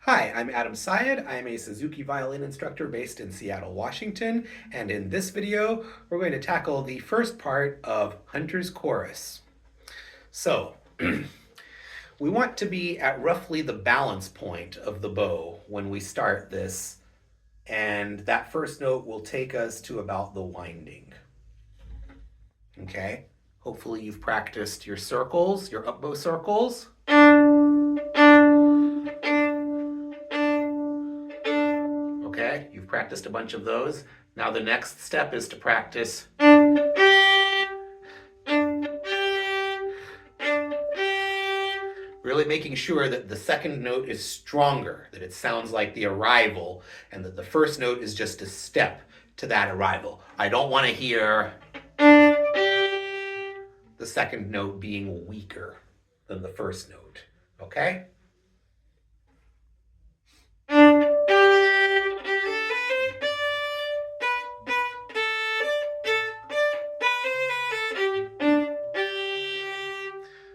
Hi, I'm Adam Syed. I am a Suzuki violin instructor based in Seattle, Washington, and in this video, we're going to tackle the first part of Hunter's Chorus. So, we want to be at roughly the balance point of the bow when we start this, and that first note will take us to about the winding. Okay? Hopefully you've practiced your circles, your up bow circles. Okay, you've practiced a bunch of those. Now the next step is to practice really making sure that the second note is stronger, that it sounds like the arrival, and that the first note is just a step to that arrival. I don't want to hear the second note being weaker than the first note, okay?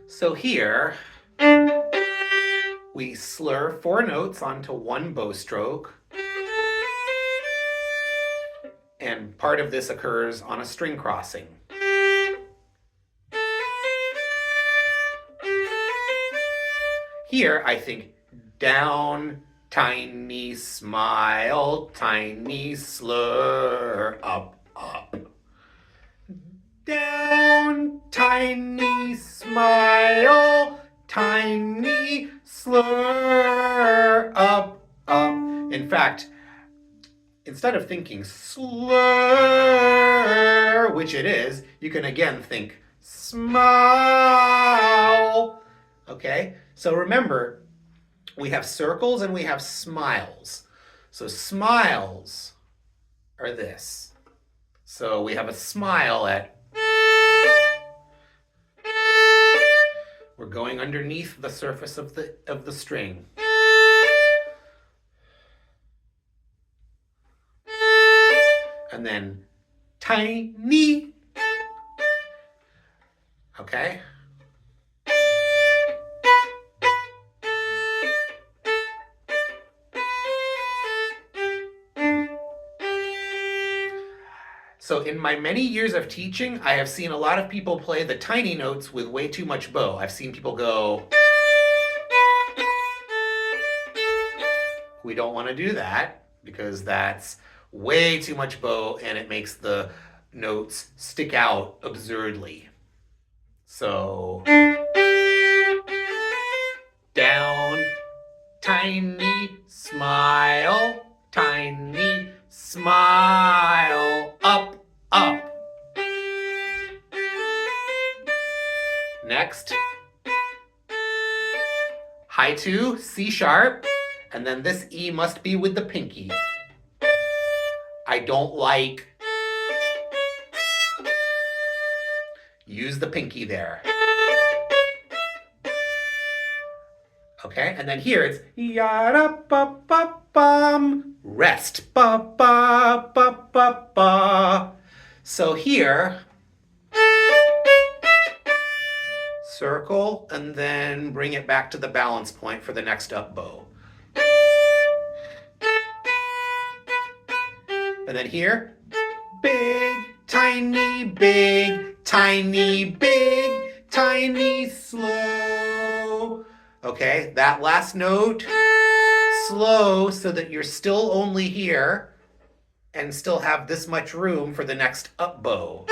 So here, we slur 4 notes onto one bow stroke, and part of this occurs on a string crossing. Here, I think down, tiny smile, tiny slur, up, up. Down, tiny smile, tiny slur, up, up. In fact, instead of thinking slur, which it is, you can again think smile. Okay? So remember, we have circles and we have smiles. So smiles are this. So we have a smile at, we're going underneath the surface of the string. And then tiny. Okay? So in my many years of teaching, I have seen a lot of people play the tiny notes with way too much bow. I've seen people go, we don't want to do that because that's way too much bow and it makes the notes stick out absurdly. So, down, tiny smile, tiny smile, up, up. Next, high 2, C sharp, and then this E must be with the pinky. I don't like, use the pinky there. Okay, and then here it's ya-da-ba-ba-bum, rest, ba-ba-ba-ba-ba. So here, circle, and then bring it back to the balance point for the next up bow. And then here, big, tiny, big, tiny, big, tiny, slow. Okay, that last note, slow so that you're still only here and still have this much room for the next up bow.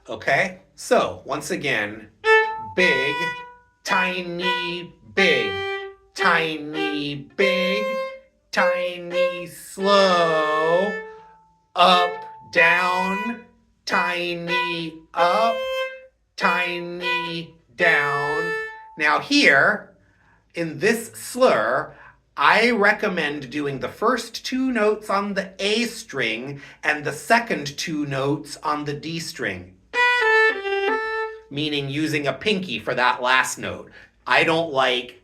Okay, so once again, big, tiny, big, tiny, big, tiny, slow, up, down, tiny, up, tiny, down. Now here, in this slur, I recommend doing the first 2 notes on the A string and the second 2 notes on the D string. Meaning using a pinky for that last note. I don't like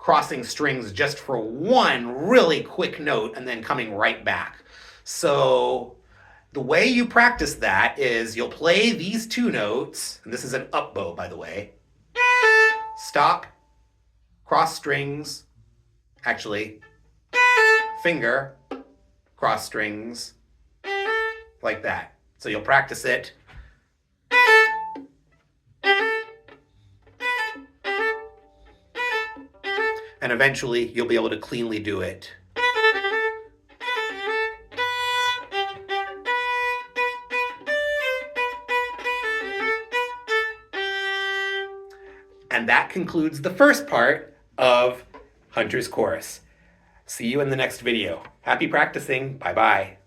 crossing strings just for one really quick note and then coming right back. So the way you practice that is you'll play these two notes, and this is an up bow, by the way. Stop, cross strings, actually, finger, cross strings, like that. So you'll practice it. And eventually you'll be able to cleanly do it. And that concludes the first part of Hunter's Chorus. See you in the next video. Happy practicing. Bye-bye.